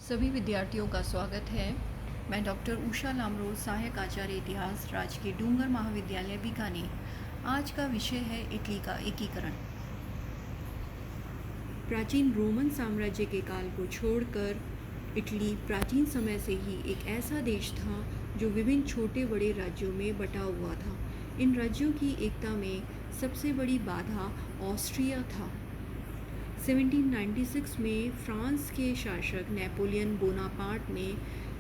सभी विद्यार्थियों का स्वागत है। मैं डॉक्टर उषा लामरोल, सहायक आचार्य इतिहास, राजकीय डूंगर महाविद्यालय बीकानेर। आज का विषय है इटली का एकीकरण। प्राचीन रोमन साम्राज्य के काल को छोड़कर इटली प्राचीन समय से ही एक ऐसा देश था जो विभिन्न छोटे बड़े राज्यों में बटा हुआ था। इन राज्यों की एकता में सबसे बड़ी बाधा ऑस्ट्रिया था। 1796 में फ्रांस के शासक नेपोलियन बोनापार्ट ने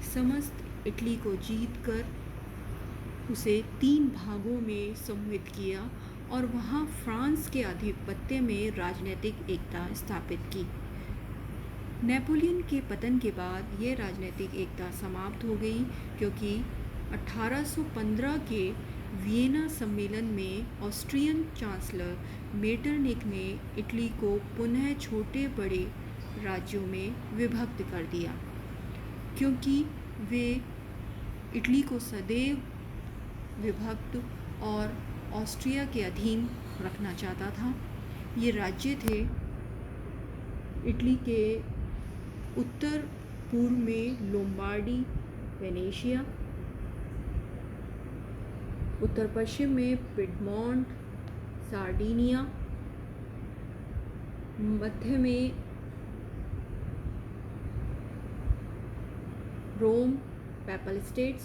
समस्त इटली को जीतकर उसे 3 भागों में समूहित किया और वहां फ्रांस के आधिपत्य में राजनीतिक एकता स्थापित की। नेपोलियन के पतन के बाद यह राजनीतिक एकता समाप्त हो गई क्योंकि 1815 के वियना सम्मेलन में ऑस्ट्रियन चांसलर मेटरनिक ने इटली को पुनः छोटे बड़े राज्यों में विभक्त कर दिया, क्योंकि वे इटली को सदैव विभक्त और ऑस्ट्रिया के अधीन रखना चाहता था। ये राज्य थे इटली के उत्तर पूर्व में लोम्बार्डी, वेनेशिया, उत्तर पश्चिम में पिडमोंट, सार्डिनिया, मध्य में रोम, पैपल स्टेट्स,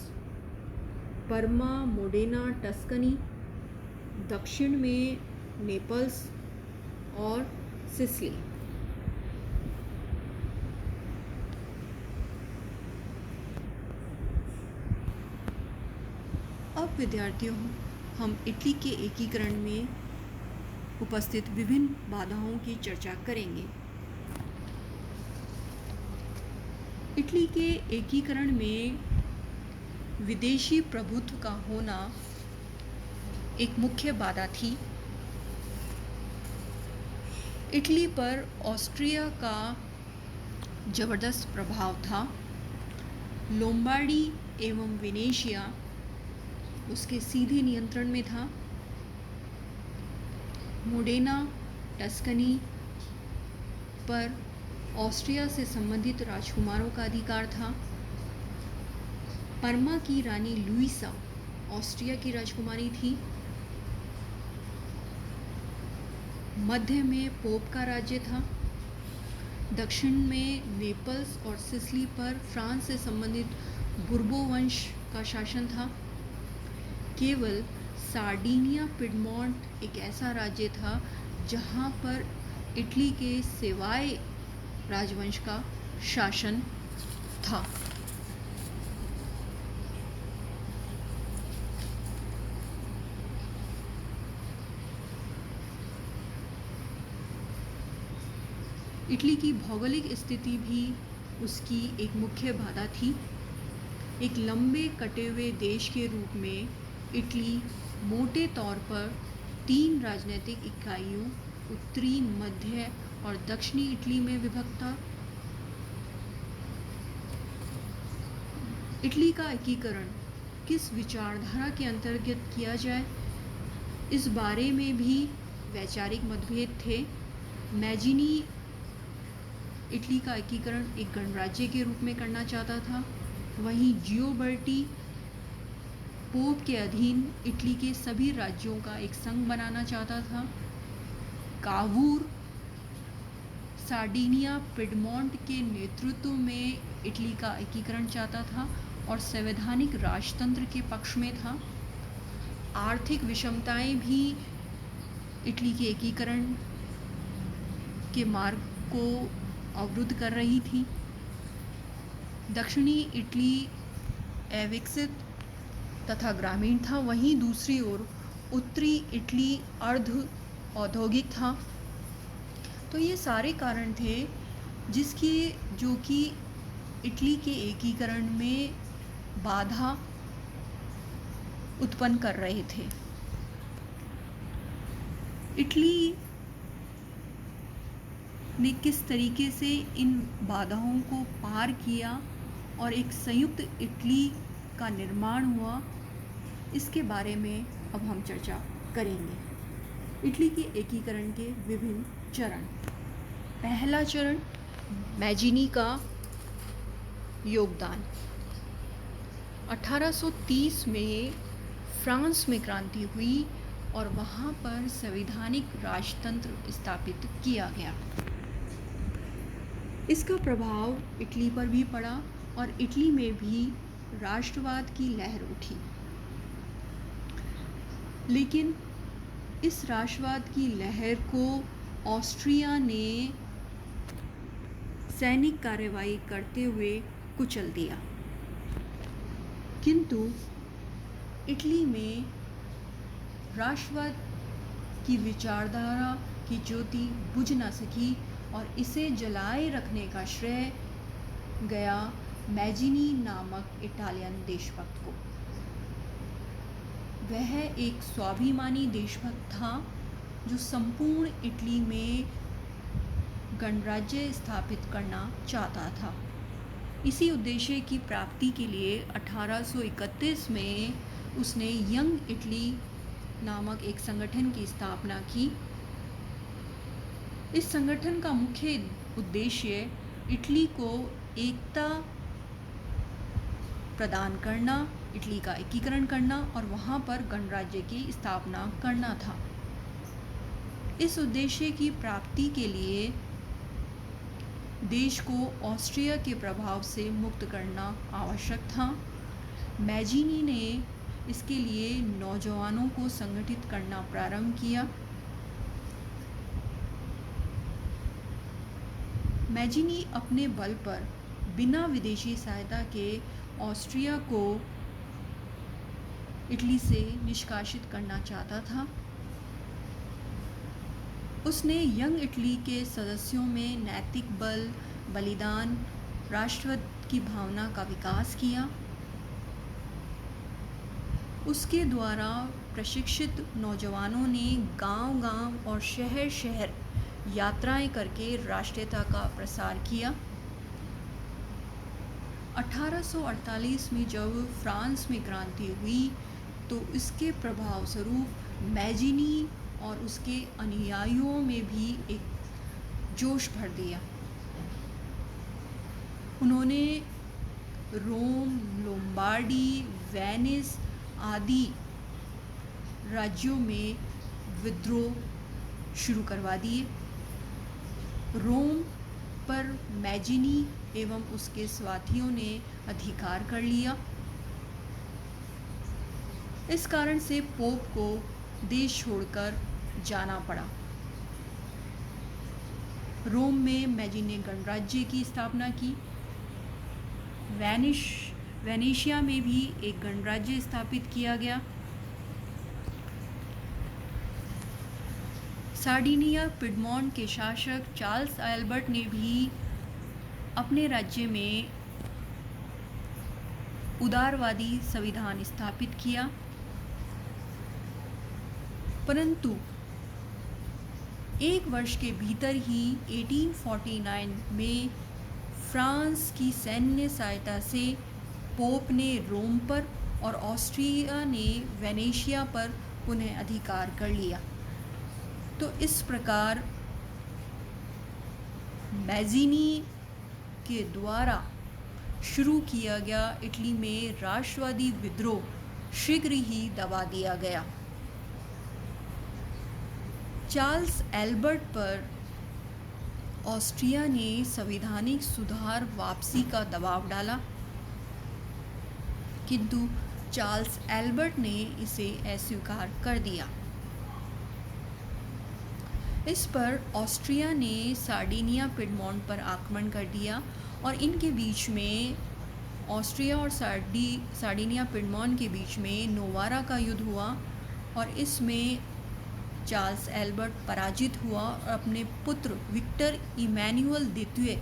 परमा, मोडेना, टस्कनी, दक्षिण में नेपल्स और सिसिली। अब विद्यार्थियों, हम इटली के एकीकरण में उपस्थित विभिन्न बाधाओं की चर्चा करेंगे। इटली के एकीकरण में विदेशी प्रभुत्व का होना एक मुख्य बाधा थी। इटली पर ऑस्ट्रिया का जबरदस्त प्रभाव था। लोम्बार्डी एवं वेनेशिया उसके सीधे नियंत्रण में था। मोडेना, टस्कनी पर ऑस्ट्रिया से संबंधित राजकुमारों का अधिकार था। परमा की रानी लुइसा ऑस्ट्रिया की राजकुमारी थी। मध्य में पोप का राज्य था। दक्षिण में नेपल्स और सिसिली पर फ्रांस से संबंधित बुर्बो वंश का शासन था। केवल सार्डिनिया पिडमोंट एक ऐसा राज्य था जहां पर इटली के सिवाय राजवंश का शासन था। इटली की भौगोलिक स्थिति भी उसकी एक मुख्य बाधा थी। एक लंबे कटे हुए देश के रूप में इटली मोटे तौर पर 3 राजनीतिक इकाइयों उत्तरी, मध्य और दक्षिणी इटली में विभक्त था। इटली का एकीकरण किस विचारधारा के अंतर्गत किया जाए, इस बारे में भी वैचारिक मतभेद थे। मैजिनी इटली का एकीकरण एक गणराज्य के रूप में करना चाहता था, वहीं जियोबर्टी पोप के अधीन इटली के सभी राज्यों का एक संघ बनाना चाहता था। कावूर सार्डिनिया पिडमोंट के नेतृत्व में इटली का एकीकरण चाहता था और संवैधानिक राजतंत्र के पक्ष में था। आर्थिक विषमताएं भी इटली के एकीकरण के मार्ग को अवरुद्ध कर रही थी। दक्षिणी इटली अविकसित तथा ग्रामीण था, वहीं दूसरी ओर उत्तरी इटली अर्ध औद्योगिक था। तो ये सारे कारण थे जो कि इटली के एकीकरण में बाधा उत्पन्न कर रहे थे। इटली ने किस तरीके से इन बाधाओं को पार किया और एक संयुक्त इटली का निर्माण हुआ, इसके बारे में अब हम चर्चा करेंगे। इटली के एकीकरण के विभिन्न चरण। पहला चरण मैजिनी का योगदान। 1830 में फ्रांस में क्रांति हुई और वहाँ पर संवैधानिक राजतंत्र स्थापित किया गया। इसका प्रभाव इटली पर भी पड़ा और इटली में भी राष्ट्रवाद की लहर उठी। लेकिन इस राष्ट्रवाद की लहर को ऑस्ट्रिया ने सैनिक कार्रवाई करते हुए कुचल दिया, किंतु इटली में राष्ट्रवाद की विचारधारा की ज्योति बुझ न सकी और इसे जलाए रखने का श्रेय गया मैजिनी नामक इटालियन देशभक्त को। वह एक स्वाभिमानी देशभक्त था जो संपूर्ण इटली में गणराज्य स्थापित करना चाहता था। इसी उद्देश्य की प्राप्ति के लिए 1831 में उसने यंग इटली नामक एक संगठन की स्थापना की। इस संगठन का मुख्य उद्देश्य इटली को एकता प्रदान करना, इटली का एकीकरण करना और वहाँ पर गणराज्य की स्थापना करना था। इस उद्देश्य की प्राप्ति के लिए देश को ऑस्ट्रिया के प्रभाव से मुक्त करना आवश्यक था। मैजिनी ने इसके लिए नौजवानों को संगठित करना प्रारंभ किया। मैजिनी अपने बल पर बिना विदेशी सहायता के ऑस्ट्रिया को इटली से निष्कासित करना चाहता था। उसने यंग इटली के सदस्यों में नैतिक बल, बलिदान, राष्ट्रवाद की भावना का विकास किया। उसके द्वारा प्रशिक्षित नौजवानों ने गांव-गांव और शहर-शहर यात्राएं करके राष्ट्रीयता का प्रसार किया। 1848 में जब फ्रांस में क्रांति हुई तो इसके प्रभाव स्वरूप मैजिनी और उसके अनुयायियों में भी एक जोश भर दिया। उन्होंने रोम, लोम्बार्डी, वेनिस आदि राज्यों में विद्रोह शुरू करवा दिए। रोम पर मैजिनी एवं उसके साथियों ने अधिकार कर लिया। इस कारण से पोप को देश छोड़कर जाना पड़ा। रोम में मैजिनी ने गणराज्य की स्थापना की। वेनेशिया में भी एक गणराज्य स्थापित किया गया। सार्डिनिया पिडमोंट के शासक चार्ल्स एल्बर्ट ने भी अपने राज्य में उदारवादी संविधान स्थापित किया, परंतु एक वर्ष के भीतर ही 1849 में फ्रांस की सैन्य सहायता से पोप ने रोम पर और ऑस्ट्रिया ने वेनेशिया पर पुनः अधिकार कर लिया। तो इस प्रकार मैजिनी के द्वारा शुरू किया गया इटली में राष्ट्रवादी विद्रोह शीघ्र ही दबा दिया गया। चार्ल्स एल्बर्ट पर ऑस्ट्रिया ने संवैधानिक सुधार वापसी का दबाव डाला, किंतु चार्ल्स एल्बर्ट ने इसे अस्वीकार कर दिया। इस पर ऑस्ट्रिया ने सार्डिनिया पिडमोंट पर आक्रमण कर दिया और इनके बीच में ऑस्ट्रिया और सार्डिनिया पिडमोंट के बीच में नोवारा का युद्ध हुआ और इसमें चार्ल्स एल्बर्ट पराजित हुआ और अपने पुत्र विक्टर इमैनुअल द्वितीय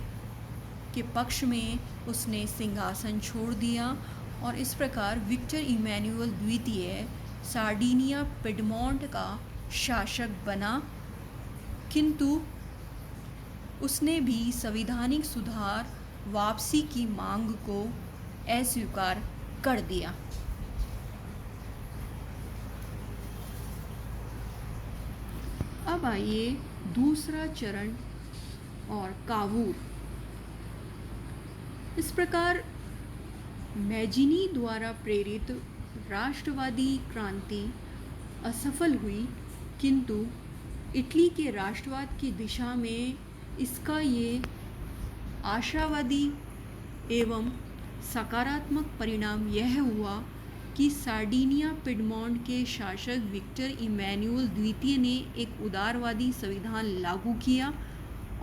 के पक्ष में उसने सिंहासन छोड़ दिया और इस प्रकार विक्टर इमैनुअल द्वितीय सार्डिनिया पिडमोंट का शासक बना, किंतु उसने भी संवैधानिक सुधार वापसी की मांग को अस्वीकार कर दिया। अब आइए दूसरा चरण और कावूर। इस प्रकार मैजिनी द्वारा प्रेरित राष्ट्रवादी क्रांति असफल हुई, किंतु इटली के राष्ट्रवाद की दिशा में इसका ये आशावादी एवं सकारात्मक परिणाम यह हुआ कि सार्डिनिया पिडमोंट के शासक विक्टर इमैनुअल द्वितीय ने एक उदारवादी संविधान लागू किया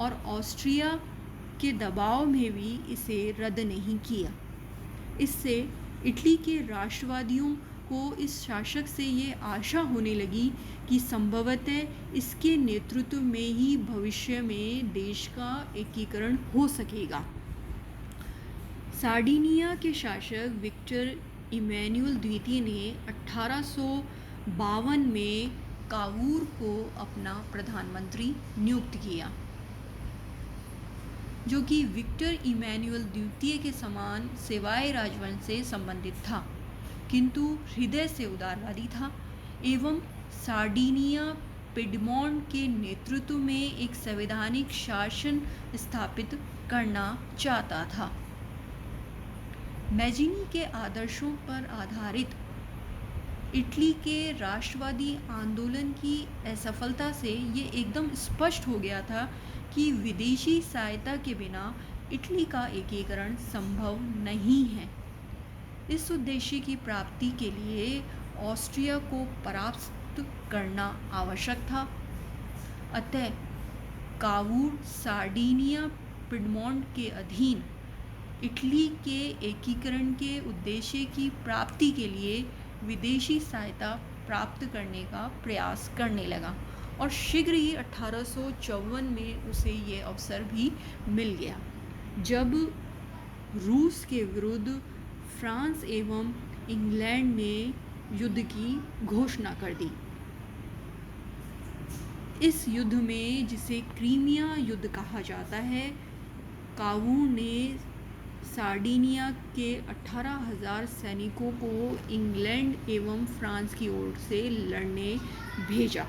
और ऑस्ट्रिया के दबाव में भी इसे रद्द नहीं किया। इससे इटली के राष्ट्रवादियों को इस शासक से ये आशा होने लगी कि संभवतः इसके नेतृत्व में ही भविष्य में देश का एकीकरण हो सकेगा। सार्डिनिया के शासक विक्टर इमैनुअल द्वितीय ने 1852 में कावूर को अपना प्रधानमंत्री नियुक्त किया, जो कि विक्टर इमैनुअल द्वितीय के समान सेवाए राजवंश से संबंधित था, किंतु हृदय से उदारवादी था एवं सार्डिनिया पिडमोंट के नेतृत्व में एक संवैधानिक शासन स्थापित करना चाहता था। मैजिनी के आदर्शों पर आधारित इटली के राष्ट्रवादी आंदोलन की असफलता से ये एकदम स्पष्ट हो गया था कि विदेशी सहायता के बिना इटली का एकीकरण संभव नहीं है। इस उद्देश्य की प्राप्ति के लिए ऑस्ट्रिया को परास्त करना आवश्यक था। अतः कावूर सार्डिनिया पिडमोंट के अधीन इटली के एकीकरण के उद्देश्य की प्राप्ति के लिए विदेशी सहायता प्राप्त करने का प्रयास करने लगा और शीघ्र ही 1854 में उसे ये अवसर भी मिल गया, जब रूस के विरुद्ध फ्रांस एवं इंग्लैंड ने युद्ध की घोषणा कर दी। इस युद्ध में, जिसे क्रीमिया युद्ध कहा जाता है, कावूर ने सार्डिनिया के 18,000 सैनिकों को इंग्लैंड एवं फ्रांस की ओर से लड़ने भेजा।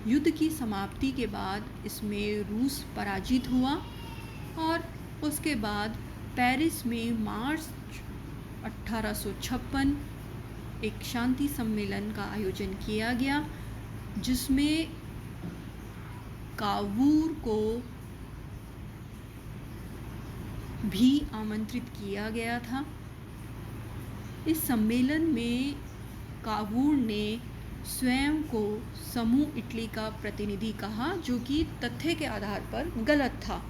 युद्ध की समाप्ति के बाद इसमें रूस पराजित हुआ और उसके बाद पेरिस में मार्च 1856 एक शांति सम्मेलन का आयोजन किया गया, जिसमें कावूर को भी आमंत्रित किया गया था। इस सम्मेलन में कावूर ने स्वयं को समूह इटली का प्रतिनिधि कहा, जो कि तथ्य के आधार पर गलत था।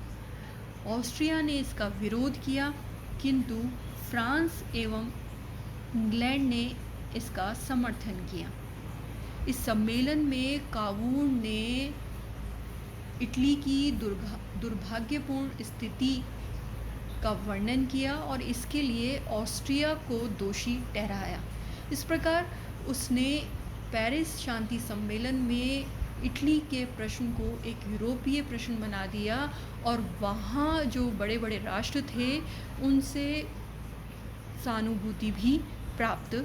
ऑस्ट्रिया ने इसका विरोध किया, किंतु फ्रांस एवं इंग्लैंड ने इसका समर्थन किया। इस सम्मेलन में कावूर ने इटली की दुर्भाग्यपूर्ण स्थिति का वर्णन किया और इसके लिए ऑस्ट्रिया को दोषी ठहराया। इस प्रकार उसने पेरिस शांति सम्मेलन में इटली के प्रश्न को एक यूरोपीय प्रश्न बना दिया और वहाँ जो बड़े बड़े राष्ट्र थे उनसे सहानुभूति भी प्राप्त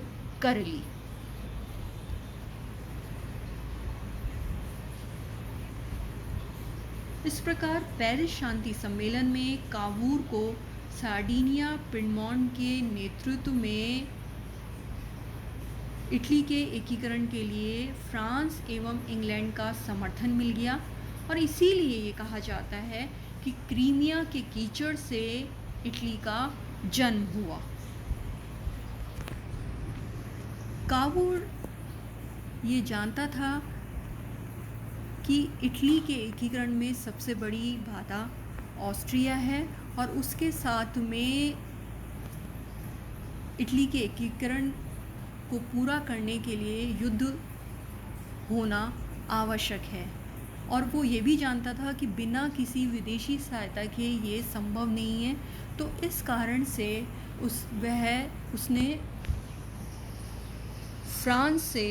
कर ली। इस प्रकार पेरिस शांति सम्मेलन में कावूर को सार्डिनिया पिडमोंट के नेतृत्व में इटली के एकीकरण के लिए फ्रांस एवं इंग्लैंड का समर्थन मिल गया और इसीलिए ये कहा जाता है कि क्रीमिया के कीचड़ से इटली का जन्म हुआ। कावूर ये जानता था कि इटली के एकीकरण में सबसे बड़ी बाधा ऑस्ट्रिया है और उसके साथ में इटली के एकीकरण को पूरा करने के लिए युद्ध होना आवश्यक है। और वो ये भी जानता था कि बिना किसी विदेशी सहायता के ये संभव नहीं है। तो इस कारण से उसने फ्रांस से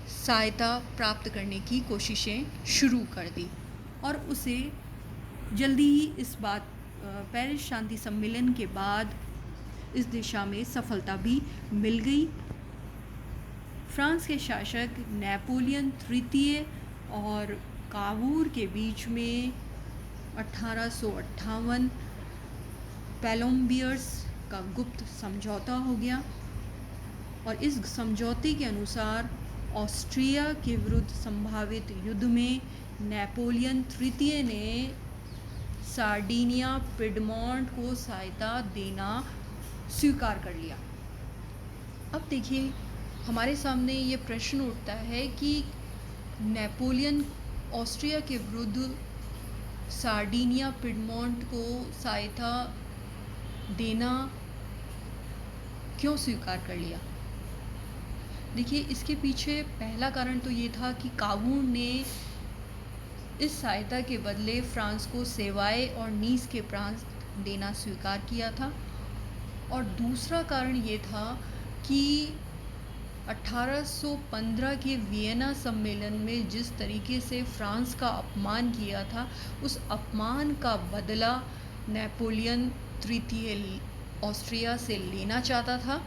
सहायता प्राप्त करने की कोशिशें शुरू कर दी और उसे जल्दी ही इस बात पेरिस शांति सम्मेलन के बाद इस दिशा में सफलता भी मिल गई। फ्रांस के शासक नेपोलियन तृतीय और कावूर के बीच में 1858 पैलोम्बियर्स का गुप्त समझौता हो गया और इस समझौते के अनुसार ऑस्ट्रिया के विरुद्ध संभावित युद्ध में नेपोलियन तृतीय ने सार्डिनिया पिडमोंट को सहायता देना स्वीकार कर लिया। अब देखिए हमारे सामने ये प्रश्न उठता है कि नेपोलियन ऑस्ट्रिया के विरुद्ध सार्डिनिया पिडमोंट को सहायता देना क्यों स्वीकार कर लिया। देखिए इसके पीछे पहला कारण तो ये था कि कावूर ने इस सहायता के बदले फ्रांस को सेवाए और नीस के प्रांत देना स्वीकार किया था और दूसरा कारण ये था कि 1815 के वियना सम्मेलन में जिस तरीके से फ्रांस का अपमान किया था उस अपमान का बदला नेपोलियन तृतीय ऑस्ट्रिया से लेना चाहता था।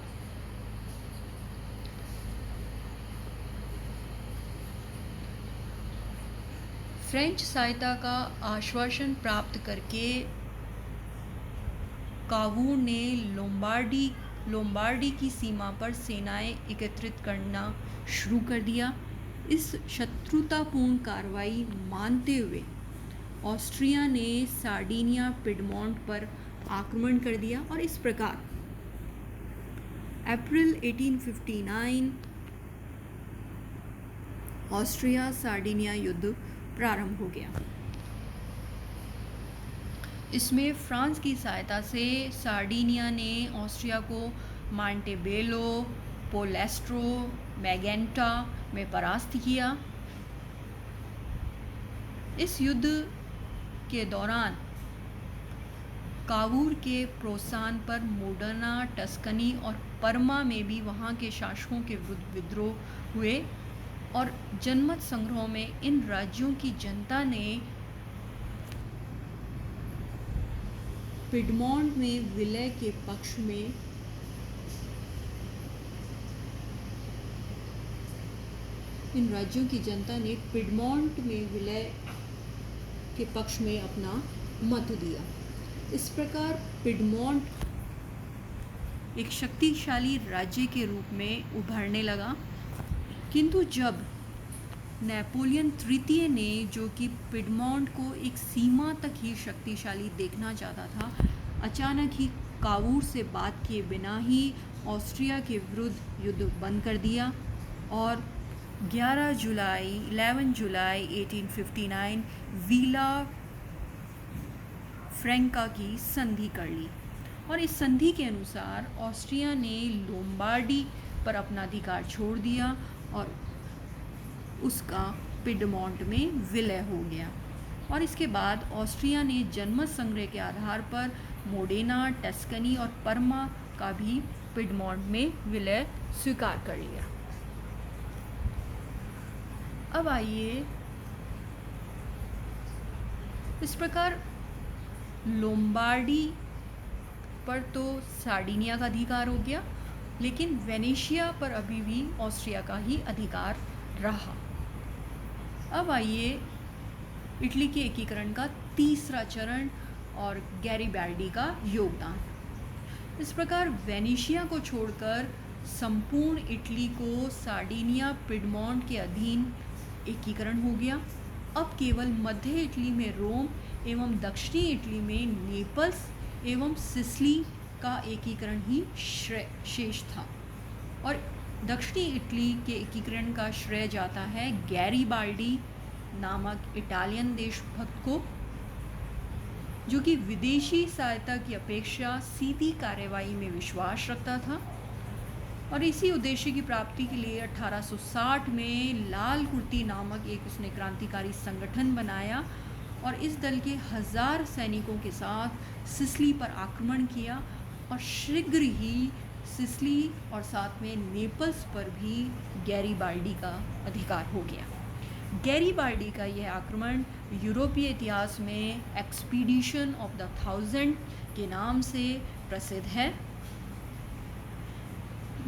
फ्रेंच सहायता का आश्वासन प्राप्त करके कावूर ने लोम्बार्डी की सीमा पर सेनाएं एकत्रित करना शुरू कर दिया। इस शत्रुतापूर्ण कार्रवाई मानते हुए ऑस्ट्रिया ने सार्डिनिया पिडमोंट पर आक्रमण कर दिया और इस प्रकार अप्रैल 1859 ऑस्ट्रिया सार्डिनिया युद्ध प्रारंभ हो गया। इसमें फ्रांस की सहायता से सार्डिनिया ने ऑस्ट्रिया को मांटेबेलो, पोलेस्ट्रो, मैगेंटा में परास्त किया। इस युद्ध के दौरान कावूर के प्रोत्साहन पर मोडना, टस्कनी और परमा में भी वहाँ के शासकों के विरुद्ध विद्रोह हुए और जनमत संग्रह में इन राज्यों की जनता ने पिडमोंट में विलय के पक्ष में पिडमोंट में विलय के पक्ष में अपना मत दिया। इस प्रकार पिडमोंट एक शक्तिशाली राज्य के रूप में उभरने लगा। किंतु जब नेपोलियन तृतीय ने, जो कि पिडमोंट को एक सीमा तक ही शक्तिशाली देखना चाहता था, अचानक ही कावूर से बात किए बिना ही ऑस्ट्रिया के विरुद्ध युद्ध बंद कर दिया और 11 जुलाई 1859 विला फ्रैंका की संधि कर ली और इस संधि के अनुसार ऑस्ट्रिया ने लोम्बार्डी पर अपना अधिकार छोड़ दिया और उसका पिडमोंट में विलय हो गया और इसके बाद ऑस्ट्रिया ने जनमत संग्रह के आधार पर मोडेना, टस्कनी और परमा का भी पिडमोंट में विलय स्वीकार कर लिया। अब आइए, इस प्रकार लोम्बार्डी पर तो सार्डिनिया का अधिकार हो गया, लेकिन वेनेशिया पर अभी भी ऑस्ट्रिया का ही अधिकार रहा। अब आइए इटली के एकीकरण का तीसरा चरण और गैरीबाल्डी का योगदान। इस प्रकार वेनेशिया को छोड़कर संपूर्ण इटली को सार्डिनिया पिडमोंट के अधीन एकीकरण हो गया। अब केवल मध्य इटली में रोम एवं दक्षिणी इटली में नेपल्स एवं सिसिली का एकीकरण ही शेष था और दक्षिणी इटली के एकीकरण का श्रेय जाता है गैरीबाल्डी नामक इटालियन देशभक्त को, जो कि विदेशी सहायता की अपेक्षा सीधी कार्यवाही में विश्वास रखता था और इसी उद्देश्य की प्राप्ति के लिए 1860 में लाल कुर्ती नामक एक उसने क्रांतिकारी संगठन बनाया और इस दल के 1000 सैनिकों के साथ सिसिली पर आक्रमण किया और शीघ्र ही सिसिली और साथ में नेपल्स पर भी गैरीबाल्डी का अधिकार हो गया। गैरीबाल्डी का यह आक्रमण यूरोपीय इतिहास में एक्सपीडिशन ऑफ द 1000 के नाम से प्रसिद्ध है।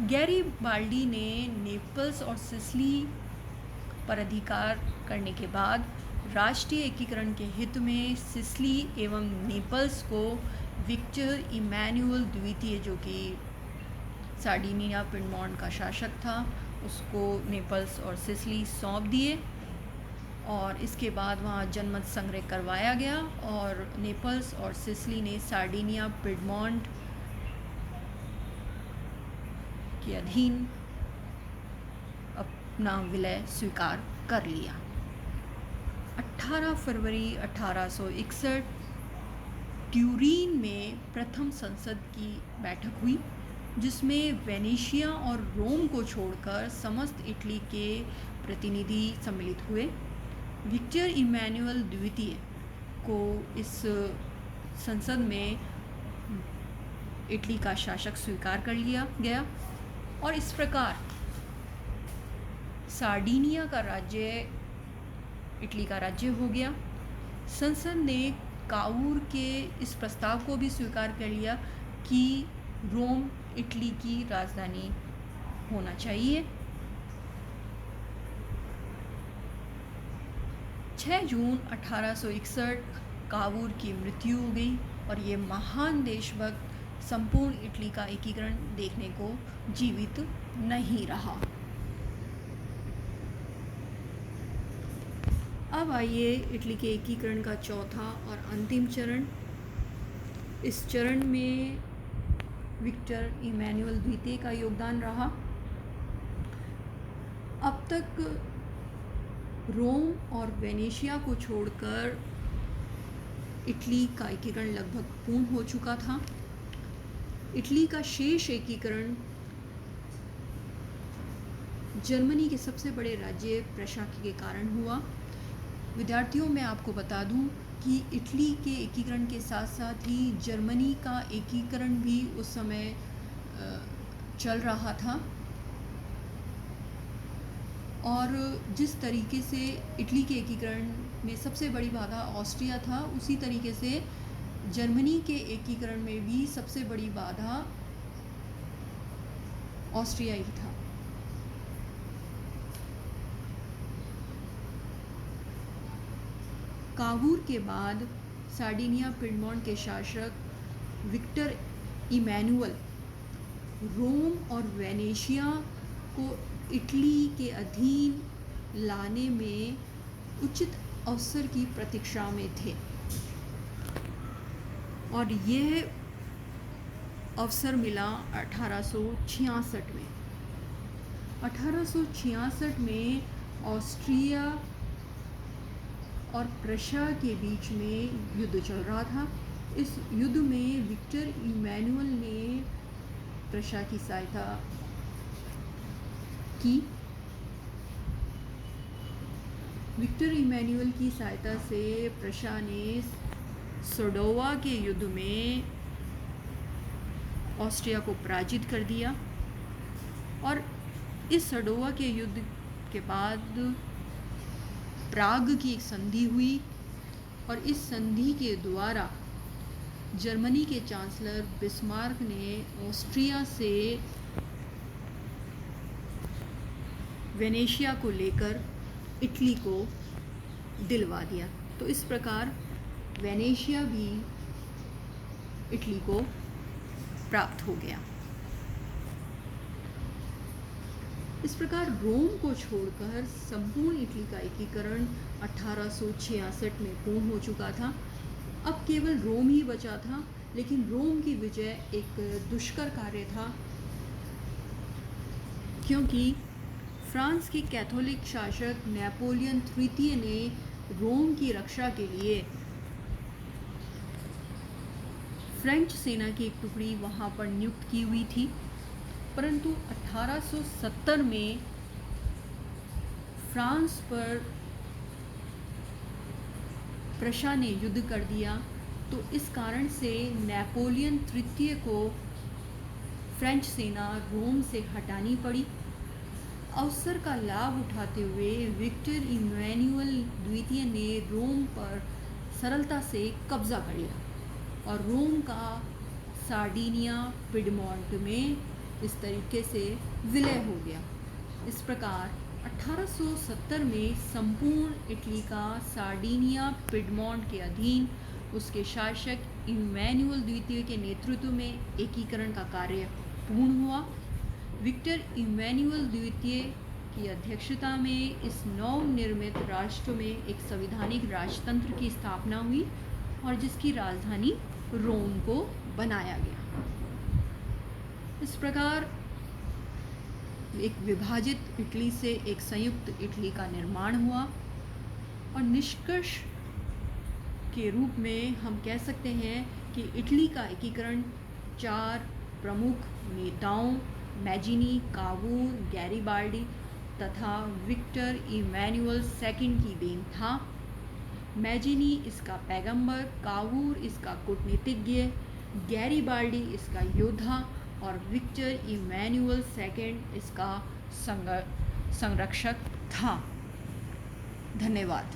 गैरीबाल्डी ने नेपल्स और सिसिली पर अधिकार करने के बाद राष्ट्रीय एकीकरण के हित में सिसिली एवं नेपल्स को विक्टर इमैनुअल द्वितीय, जो कि सार्डिनिया पिडमोंट का शासक था, उसको नेपल्स और सिसिली सौंप दिए और इसके बाद वहाँ जनमत संग्रह करवाया गया और नेपल्स और सिसिली ने सार्डिनिया पिडमोंट के अधीन अपना विलय स्वीकार कर लिया। 18 फरवरी 1861 ट्यूरिन में प्रथम संसद की बैठक हुई, जिसमें वेनेशिया और रोम को छोड़कर समस्त इटली के प्रतिनिधि सम्मिलित हुए। विक्टर इमैनुअल द्वितीय को इस संसद में इटली का शासक स्वीकार कर लिया गया और इस प्रकार सार्डिनिया का राज्य इटली का राज्य हो गया। संसद ने काउर के इस प्रस्ताव को भी स्वीकार कर लिया कि रोम इटली की राजधानी होना चाहिए। 6 जून 1861 कावूर की मृत्यु हो गई और ये महान देशभक्त संपूर्ण इटली का एकीकरण देखने को जीवित नहीं रहा। अब आइए इटली के एकीकरण का चौथा और अंतिम चरण। इस चरण में विक्टर इमैनुअल द्वितीय का योगदान रहा। अब तक रोम और वेनेशिया को छोड़कर इटली का एकीकरण लगभग पूर्ण हो चुका था। इटली का शेष एकीकरण जर्मनी के सबसे बड़े राज्य प्रशा के कारण हुआ। विद्यार्थियों, मैं आपको बता दूं कि इटली के एकीकरण के साथ साथ ही जर्मनी का एकीकरण भी उस समय चल रहा था और जिस तरीके से इटली के एकीकरण में सबसे बड़ी बाधा ऑस्ट्रिया था, उसी तरीके से जर्मनी के एकीकरण में भी सबसे बड़ी बाधा ऑस्ट्रिया ही था। कावूर के बाद सार्डिनिया पिडमोंट के शासक विक्टर इमैनुअल रोम और वेनेशिया को इटली के अधीन लाने में उचित अवसर की प्रतीक्षा में थे और यह अवसर मिला 1866 में। 1866 में ऑस्ट्रिया और प्रशा के बीच में युद्ध चल रहा था। इस युद्ध में विक्टर इमैनुअल ने प्रशा की सहायता की। विक्टर इमैनुअल की सहायता से प्रशा ने सोडोवा के युद्ध में ऑस्ट्रिया को पराजित कर दिया और इस सोडोवा के युद्ध के बाद प्राग की एक संधि हुई और इस संधि के द्वारा जर्मनी के चांसलर बिस्मार्क ने ऑस्ट्रिया से वेनेशिया को लेकर इटली को दिलवा दिया। तो इस प्रकार वेनेशिया भी इटली को प्राप्त हो गया। इस प्रकार रोम को छोड़कर संपूर्ण इटली का एकीकरण 1866 में पूर्ण हो चुका था। अब केवल रोम ही बचा था, लेकिन रोम की विजय एक दुष्कर कार्य था, क्योंकि फ्रांस के कैथोलिक शासक नेपोलियन तृतीय ने रोम की रक्षा के लिए फ्रेंच सेना की एक टुकड़ी वहाँ पर नियुक्त की हुई थी, परंतु 1870 में फ्रांस पर प्रशा ने युद्ध कर दिया। तो इस कारण से नेपोलियन तृतीय को फ्रेंच सेना रोम से हटानी पड़ी। अवसर का लाभ उठाते हुए विक्टर इमैनुअल द्वितीय ने रोम पर सरलता से कब्जा कर लिया और रोम का सार्डिनिया पिडमोंट में इस तरीके से विलय हो गया। इस प्रकार 1870 में संपूर्ण इटली का सार्डिनिया पिडमोंट के अधीन उसके शासक इमैनुअल द्वितीय के नेतृत्व में एकीकरण का कार्य पूर्ण हुआ। विक्टर इमैनुअल द्वितीय की अध्यक्षता में इस नवनिर्मित राष्ट्र में एक संवैधानिक राजतंत्र की स्थापना हुई और जिसकी राजधानी रोम को बनाया गया। इस प्रकार एक विभाजित इटली से एक संयुक्त इटली का निर्माण हुआ और निष्कर्ष के रूप में हम कह सकते हैं कि इटली का एकीकरण 4 प्रमुख नेताओं मैजिनी, कावूर, गैरिबाल्डी तथा विक्टर इमैनुअल सेकंड की देन था। मैजिनी इसका पैगंबर, कावूर इसका कूटनीतिज्ञ, गैरिबाल्डी इसका योद्धा और विक्टर इमैनुअल सेकंड इसका संरक्षक था। धन्यवाद।